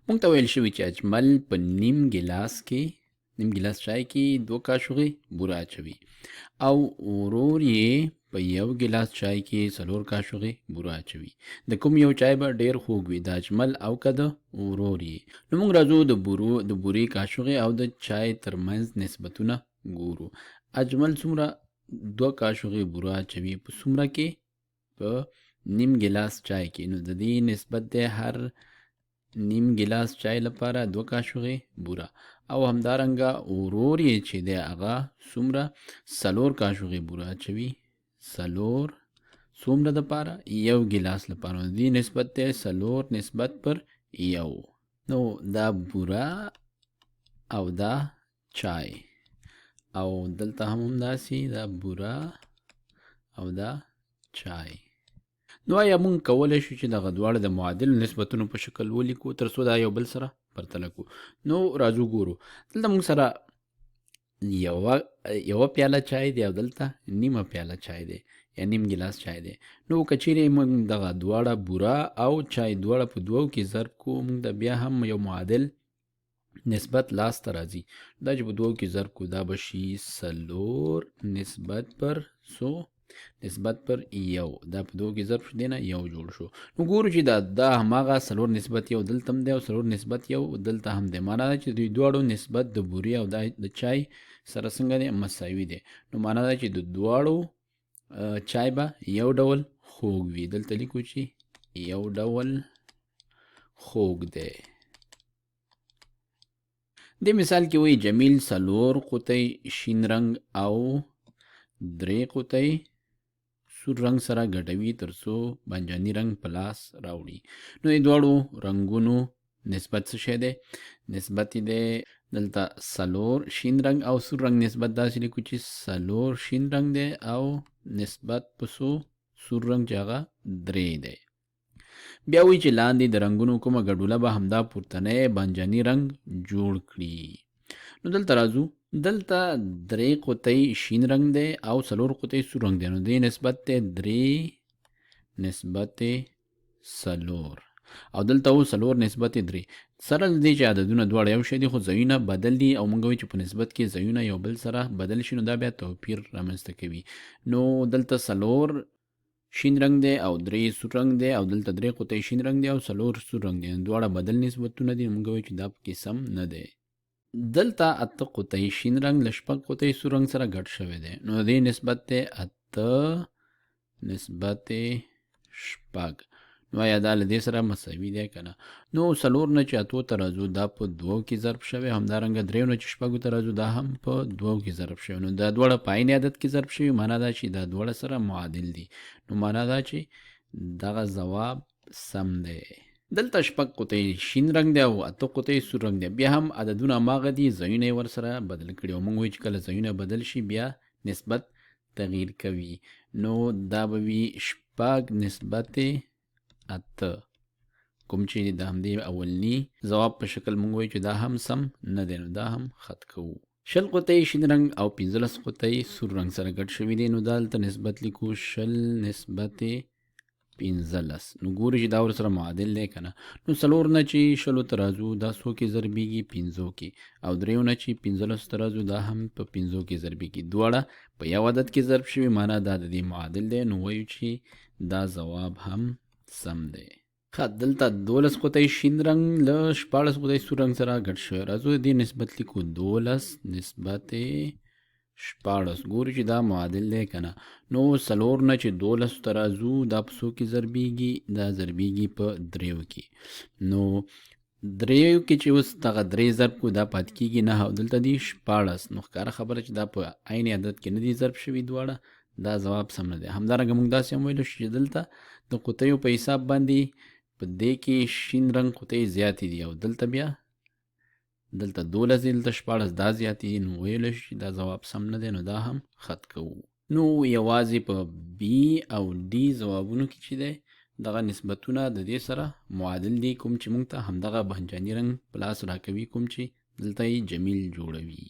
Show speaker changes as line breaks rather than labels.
مونږ ته ویل شوي چې اجمل په نیم ګیلاس چای کې 2 کاشوغې بوره اچوي او ورور یې په 1 ګیلاس چای کې 4 کاشوغې بوره اچوي. د کوم یو چای به ډیر خوږ وي، د اجمل او که د ورور یې؟ نو موږ راځو د بورې کاشوغې او د چای ترمنځ نسبتونه ګورو. اجمل څومره 2 کاشوغې بوره اچوي په څومره کې؟ په نیم ګیلاس چای کې. نو د دې نسبت دی هر نیم ګیلاس چای لپاره 2 کاشوغې بوره، او همدارنګه ورور یې چې دی هغه څومره 4 کاشوغې بوره اچوي. 4 څومره دپاره؟ 1 ګیلاس لپاره. د دې نسبت دی 4 نسبت پر 1. نو دا بوره او دا چای، او دلته هم همداسې دا بوره او دا چای. نو آیا مونږ کولی شو چې دغه دواړه د معادلو نسبتونو په شکل ولیکو تر څو دا یو بل سره پرتله کړو؟ نو راځو ګورو. دلته مونږ سره یوه پیاله چای دی او دلته نیمه پیاله چای دی یا نیم ګیلاس چای دی. نو که چیرې مونږ دغه دواړه بوره او چای دواړه په 2 کې ضرب کو، مونږ د بیا هم یو معادل نسبت لاس ته راځي. دا چې په 2 کې ضرب کو دا به شي 4 نسبت پر 1. دا په 2 کې ضرب شو، دی نه 1 جوړ شو. نو ګورو چې دا هماغه 4 نسبت 1 دلته هم دی او 4 نسبت 1 دلته هم دی. معنا دا چې دوی دواړو نسبت د بورې او د چای سره څنګه دی؟ مساوي دی. نو معنا دا چې د دواړو چای به یو ډول خوږ وي. دلته لیکو چې یو ډول خوږ دی. دې مثال کې وایي جمیل 4 قوطۍ شین رنګ او 3 قوطۍ سور رنګ سره ګډوي ترڅو بانجاني رنګ په لاس راوړي. نو د دواړو رنګونو نسبت څه شی دی؟ نسبت یې دی دلته 4 شین رنګ او سور رنګ نسبت داسې لیکو چې 4 شین رنګ دی او نسبت په سور رنګ چې هغه 3 دی. بیا وایي چې لاندې د رنګونو کومه ګډوله به همدا پورتنی بانجاني رنګ جوړ کړي. نو دلته راځو. دلته 3 قوطۍ شین رنګ دی او 4 قوطۍ سور رنګ دی. نو دې نسبت دی 3 نسبت 4 او دلته و 4 نسبت 3. سره د دې چې عددونه دواړه یو شی دي خو ځایونه بدل دي، او موږ وایو چې په نسبت کې ځایونه یو بل سره بدل شي، نو دا بیا توپیر رامنځته کوي. نو دلته 4 شین رنګ دی او 3 سور رنګ دی، او دلته 3 قوطۍ شین رنګ دی او 4 سور رنګ دی. دواړه بدل نسبتونه دي. موږ وایو چې دا پکې سم نه دی. دلته 8 قوطۍ شین رنګ له 6 قوطۍ سور رنګ سره ګډ شوی دی. نو دې نسبت دی 8 نسبت 6. نو آیا دا له دې سره مساوي دی که نه؟ نو 4 نه چې 8 ته راځو دا په 2 کې ضرب شوی، همدارنګه 3 نه چې 6 ته راځو دا هم په 2 کې ضرب شوی. نو دا دواړه په عین عدد کې ضرب شوي، معنا دا چې دا دواړه سره معادل دي. نو معنا دا چې دغه ځواب سم دی. دلته 6 قوطۍ شین رنګ دی او 8 قوطۍ سور رنګ دی. بیا هم عددونه هماغه دي، ځایونه یې ورسره بدل کړي، او موږ وایو چې کله ځایونه بدل شي بیا نسبت تغییر کوي. نو دا به وي 6 نسبت 8، کوم چې د همدې اولني ځواب په شکل موږ وایو چې دا هم سم نه دی، نو دا هم خط کوو. 20 قوطۍ شین رنګ او 15 قوطۍ سور رنګ سره ګډ شوي دي. نو دلته نسبت لیکو 20 نسبت 15. نو ګورو چې دا ورسره معادل دی که نه؟ نو 4 نه چې 20 ته راځو دا 100 کې ضربېږي 50 کې، او 3 نه چې 15 ته راځو دا هم په 50 کې ضربېږي. دواړه په یو عدد کې ضرب شوي، معنا دا د دې معادل دی. نو وایو چې دا ځواب هم سم دی. دلته 12 قوطۍ شین رنګ له 14 قوطۍ سور رنګ سره ګډ شوی. راځو دې نسبت لیکو 12 نسبت 14. ګورو چې دا معادل دی که نه؟ نو 4 نه چې 12 ته راځو دا په 100 کې ضربېږي، دا ضربېږي په 3 کې. نو 3 کې چې اوس دغه 3 ضرب کو دا پاتې کېږي 9، او دلته دي 14. نو ښکاره خبره چې دا په عین عدد کې نه دي ضرب شوي دواړه، دا ځواب سم نه دی. همدارنګه موږ داسې هم ویلو چې دلته د قوطیو په حساب باندې په دې کې شین رنګ قوطۍ زیاتې دي، او دلته بیا دلته 12 دی، دلته 14 دا زیاتې دي. نو ویلی شو چې دا ځواب سم نه دی، نو دا هم خط کوو. نو یوازې په بی او ډي ځوابونو کې چې دی دغه نسبتونه د دې سره معادل دي، کوم چې موږ ته همدغه بانجاني رنګ په لاس راکوي، کوم چې دلته یې جمیل جوړوي.